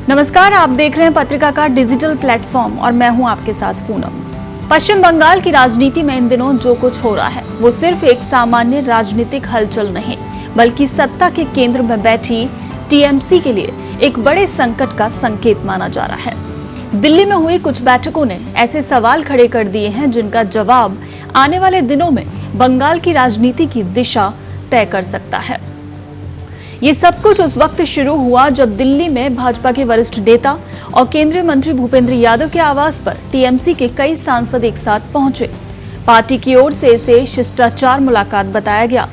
नमस्कार, आप देख रहे हैं पत्रिका का डिजिटल प्लेटफॉर्म और मैं हूं आपके साथ पूनम। पश्चिम बंगाल की राजनीति में इन दिनों जो कुछ हो रहा है वो सिर्फ एक सामान्य राजनीतिक हलचल नहीं, बल्कि सत्ता के केंद्र में बैठी टीएमसी के लिए एक बड़े संकट का संकेत माना जा रहा है। दिल्ली में हुई कुछ बैठकों ने ऐसे सवाल खड़े कर दिए हैं जिनका जवाब आने वाले दिनों में बंगाल की राजनीति की दिशा तय कर सकता है। ये सब कुछ उस वक्त शुरू हुआ जब दिल्ली में भाजपा के वरिष्ठ नेता और केंद्रीय मंत्री भूपेंद्र यादव के आवास पर टीएमसी के कई सांसद एक साथ पहुंचे। पार्टी की ओर से इसे शिष्टाचार मुलाकात बताया गया,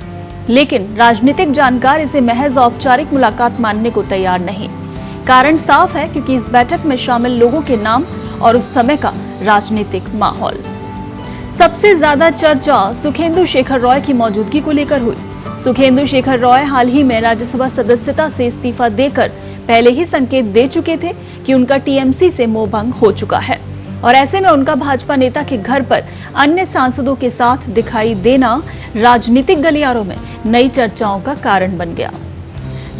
लेकिन राजनीतिक जानकार इसे महज औपचारिक मुलाकात मानने को तैयार नहीं। कारण साफ है, क्योंकि इस बैठक में शामिल लोगों के नाम और उस समय का राजनीतिक माहौल। सबसे ज्यादा चर्चा सुखेंदु शेखर रॉय की मौजूदगी को लेकर हुई। सुखेंदु शेखर रॉय हाल ही में राज्यसभा सदस्यता से इस्तीफा देकर पहले ही संकेत दे चुके थे कि उनका टीएमसी से मोहभंग हो चुका है, और ऐसे में उनका भाजपा नेता के घर पर अन्य सांसदों के साथ दिखाई देना राजनीतिक गलियारों में नई चर्चाओं का कारण बन गया।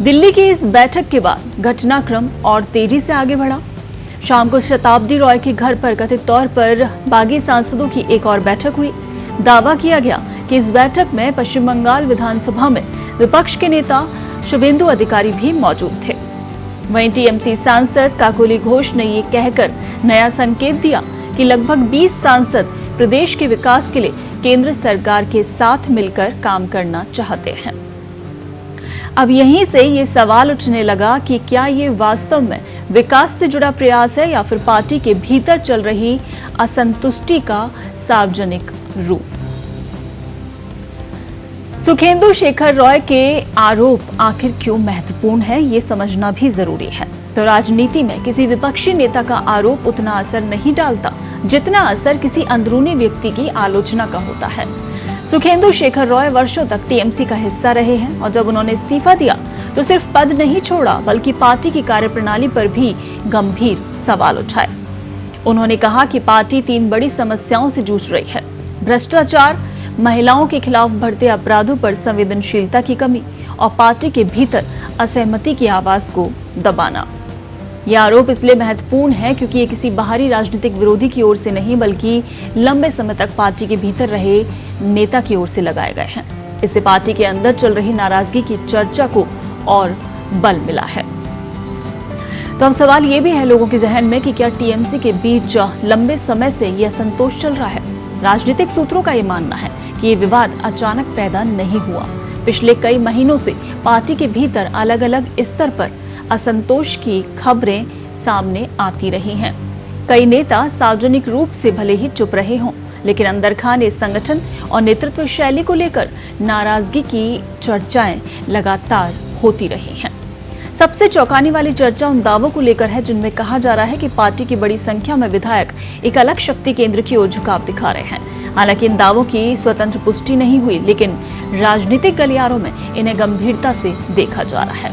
दिल्ली की इस बैठक के बाद घटनाक्रम और तेजी से आगे बढ़ा। शाम को शताब्दी रॉय के घर पर कथित तौर पर बागी सांसदों की एक और बैठक हुई। दावा किया गया कि इस बैठक में पश्चिम बंगाल विधानसभा में विपक्ष के नेता शुभेंदु अधिकारी भी मौजूद थे। वहीं टीएमसी सांसद काकोली घोष ने ये कहकर नया संकेत दिया कि लगभग 20 सांसद प्रदेश के विकास के लिए केंद्र सरकार के साथ मिलकर काम करना चाहते हैं। अब यहीं से ये सवाल उठने लगा कि क्या ये वास्तव में विकास से जुड़ा प्रयास है या फिर पार्टी के भीतर चल रही असंतुष्टि का सार्वजनिक रूप। सुखेंदु शेखर रॉय के आरोप आखिर क्यों महत्वपूर्ण है, ये समझना भी जरूरी है। तो राजनीति में किसी विपक्षी नेता का आरोप उतना असर नहीं डालता जितना असर किसी अंदरूनी व्यक्ति की आलोचना का होता है। सुखेंदु शेखर रॉय वर्षों तक टीएमसी का हिस्सा रहे हैं, और जब उन्होंने इस्तीफा दिया तो सिर्फ पद नहीं छोड़ा बल्कि पार्टी की कार्यप्रणाली पर भी गंभीर सवाल उठाए। उन्होंने कहा कि पार्टी 3 बड़ी समस्याओं से जूझ रही है: भ्रष्टाचार, महिलाओं के खिलाफ बढ़ते अपराधों पर संवेदनशीलता की कमी और पार्टी के भीतर असहमति की आवाज को दबाना। यह आरोप इसलिए महत्वपूर्ण है क्योंकि ये किसी बाहरी राजनीतिक विरोधी की ओर से नहीं, बल्कि लंबे समय तक पार्टी के भीतर रहे नेता की ओर से लगाए गए हैं। इससे पार्टी के अंदर चल रही नाराजगी की चर्चा को और बल मिला है। तो अब सवाल ये भी है लोगों के जहन में कि क्या टीएमसी के बीच लंबे समय से यह असंतोष चल रहा है। राजनीतिक सूत्रों का ये मानना है कि ये विवाद अचानक पैदा नहीं हुआ। पिछले कई महीनों से पार्टी के भीतर अलग अलग स्तर पर असंतोष की खबरें सामने आती रही हैं। कई नेता सार्वजनिक रूप से भले ही चुप रहे हों, लेकिन अंदर खाने संगठन और नेतृत्व शैली को लेकर नाराजगी की चर्चाएं लगातार होती रही हैं। सबसे चौंकाने वाली चर्चा उन दावों को लेकर है जिनमें कहा जा रहा है कि पार्टी की बड़ी संख्या में विधायक एक अलग शक्ति केंद्र की ओर झुकाव दिखा रहे हैं। हालांकि इन दावों की स्वतंत्र पुष्टि नहीं हुई, लेकिन राजनीतिक गलियारों में इन्हें गंभीरता से देखा जा रहा है।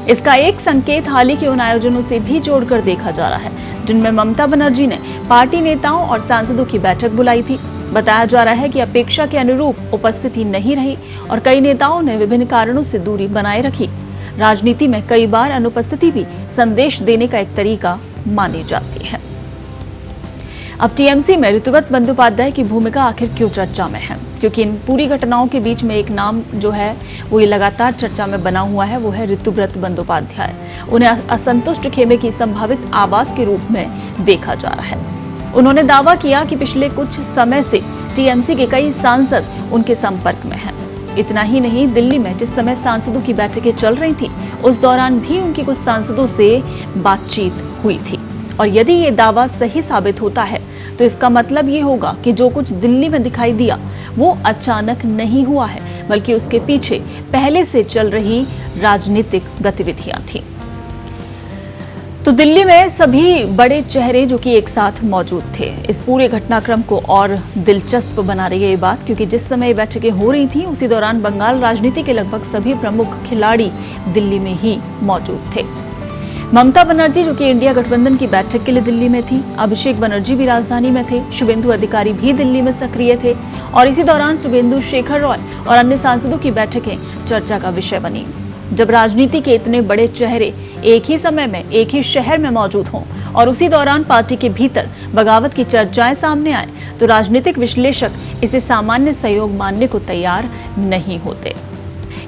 इसका एक संकेत हाल ही के उन आयोजनों से भी जोड़कर देखा जा रहा है जिनमें ममता बनर्जी ने पार्टी नेताओं और सांसदों की बैठक बुलाई थी। बताया जा रहा है कि अपेक्षा के अनुरूप उपस्थिति नहीं रही और कई नेताओं ने विभिन्न कारणों से दूरी बनाए रखी। राजनीति में कई बार अनुपस्थिति भी संदेश देने का एक तरीका मानी जाती है। अब टीएमसी में ऋतुव्रत बंदोपाध्याय की भूमिका आखिर क्यों चर्चा में है, क्योंकि इन पूरी घटनाओं के बीच में एक नाम जो है वो ये लगातार चर्चा में बना हुआ है, वो है ऋतुव्रत बंदोपाध्याय। उन्हें असंतुष्ट खेमे की संभावित आवाज के रूप में देखा जा रहा है। उन्होंने दावा किया कि पिछले कुछ समय से टीएमसी के कई सांसद उनके संपर्क में हैं। इतना ही नहीं, दिल्ली में जिस समय सांसदों की बैठकें चल रही थी उस दौरान भी उनकी कुछ सांसदों से बातचीत हुई थी। और यदि ये दावा सही साबित होता है तो इसका मतलब ये होगा कि जो कुछ दिल्ली में दिखाई दिया वो अचानक नहीं हुआ है, बल्कि उसके पीछे पहले से चल रही राजनीतिक गतिविधियां थी। तो दिल्ली में सभी बड़े चेहरे जो कि एक साथ मौजूद थे, इस पूरे घटनाक्रम को और दिलचस्प बना रही है ये बात, क्योंकि जिस समय बैठकें हो रही थी उसी दौरान बंगाल राजनीति के लगभग सभी प्रमुख खिलाड़ी दिल्ली में ही मौजूद थे। ममता बनर्जी जो कि इंडिया गठबंधन की बैठक के लिए दिल्ली में थी, अभिषेक बनर्जी भी राजधानी में थे, शुभेंदु अधिकारी भी दिल्ली में सक्रिय थे, और इसी दौरान सुखेंदु शेखर रॉय और अन्य सांसदों की बैठकें चर्चा का विषय बनी। जब राजनीति के इतने बड़े चेहरे एक ही समय में एक ही शहर में मौजूद हों और उसी दौरान पार्टी के भीतर बगावत की चर्चाएं सामने आए तो राजनीतिक विश्लेषक इसे सामान्य सहयोग मानने को तैयार नहीं होते।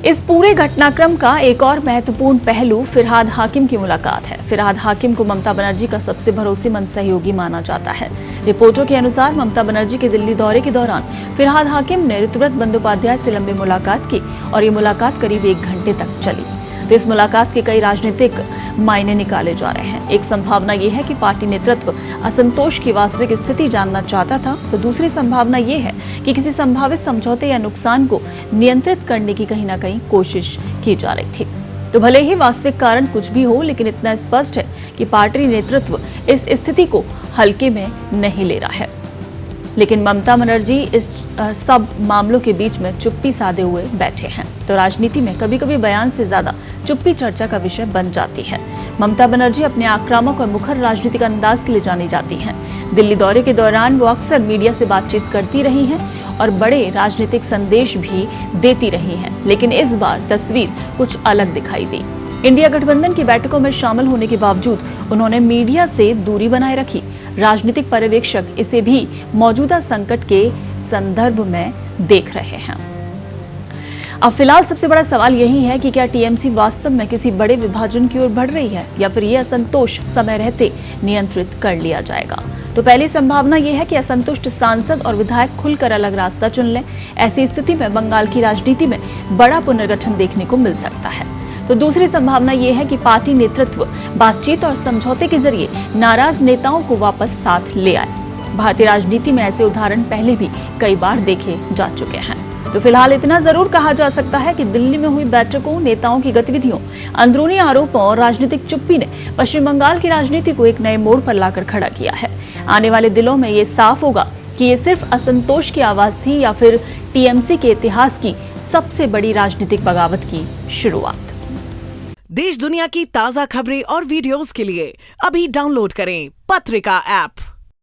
इस पूरे घटनाक्रम का एक और महत्वपूर्ण पहलू फिरहाद हाकिम की मुलाकात है। फिरहाद हाकिम को ममता बनर्जी का सबसे भरोसेमंद सहयोगी माना जाता है। रिपोर्टों के अनुसार ममता बनर्जी के दिल्ली दौरे के दौरान फिरहाद हाकिम ने ऋतुव्रत बंदोपाध्याय से लंबी मुलाकात की और ये मुलाकात करीब 1 घंटे तक चली। तो इस मुलाकात के कई राजनीतिक मायने निकाले जा रहे हैं। एक संभावना यह है कि पार्टी नेतृत्व असंतोष की वास्तविक स्थिति जानना चाहता था, तो दूसरी संभावना यह है कि किसी संभावित समझौते या नुकसान को नियंत्रित करने की कहीं ना कहीं कोशिश की जा रही थी। तो भले ही वास्तविक कारण कुछ भी हो, लेकिन इतना स्पष्ट है कि पार्टी नेतृत्व इस स्थिति को हल्के में नहीं ले रहा है। लेकिन ममता बनर्जी इस सब मामलों के बीच में चुप्पी साधे हुए बैठे हैं। तो राजनीति में कभी कभी बयान से ज्यादा चुप्पी चर्चा का विषय बन जाती है। ममता बनर्जी अपने आक्रामक और मुखर राजनीतिक अंदाज के लिए जानी जाती हैं। दिल्ली दौरे के दौरान वो अक्सर मीडिया से बातचीत करती रही हैं और बड़े राजनीतिक संदेश भी देती रही हैं। लेकिन इस बार तस्वीर कुछ अलग दिखाई दी। इंडिया गठबंधन की बैठकों में शामिल होने के बावजूद उन्होंने मीडिया से दूरी बनाए रखी। राजनीतिक पर्यवेक्षक इसे भी मौजूदा संकट के संदर्भ में देख रहे हैं। अब फिलहाल सबसे बड़ा सवाल यही है कि क्या टीएमसी वास्तव में किसी बड़े विभाजन की ओर बढ़ रही है या फिर यह असंतोष समय रहते नियंत्रित कर लिया जाएगा। तो पहली संभावना यह है कि असंतुष्ट सांसद और विधायक खुलकर अलग रास्ता चुन लें। ऐसी स्थिति में बंगाल की राजनीति में बड़ा पुनर्गठन देखने को मिल सकता है। तो दूसरी संभावना यह है कि पार्टी नेतृत्व बातचीत और समझौते के जरिए नाराज नेताओं को वापस साथ ले आए। भारतीय राजनीति में ऐसे उदाहरण पहले भी कई बार देखे जा चुके हैं। तो फिलहाल इतना जरूर कहा जा सकता है कि दिल्ली में हुई बैठकों, नेताओं की गतिविधियों, अंदरूनी आरोपों और राजनीतिक चुप्पी ने पश्चिम बंगाल की राजनीति को एक नए मोड़ पर लाकर खड़ा किया है। आने वाले दिनों में ये साफ होगा कि ये सिर्फ असंतोष की आवाज थी या फिर टीएमसी के इतिहास की सबसे बड़ी राजनीतिक बगावत की शुरुआत। देश दुनिया की ताजा खबरें और वीडियोस के लिए अभी डाउनलोड करें पत्रिका ऐप।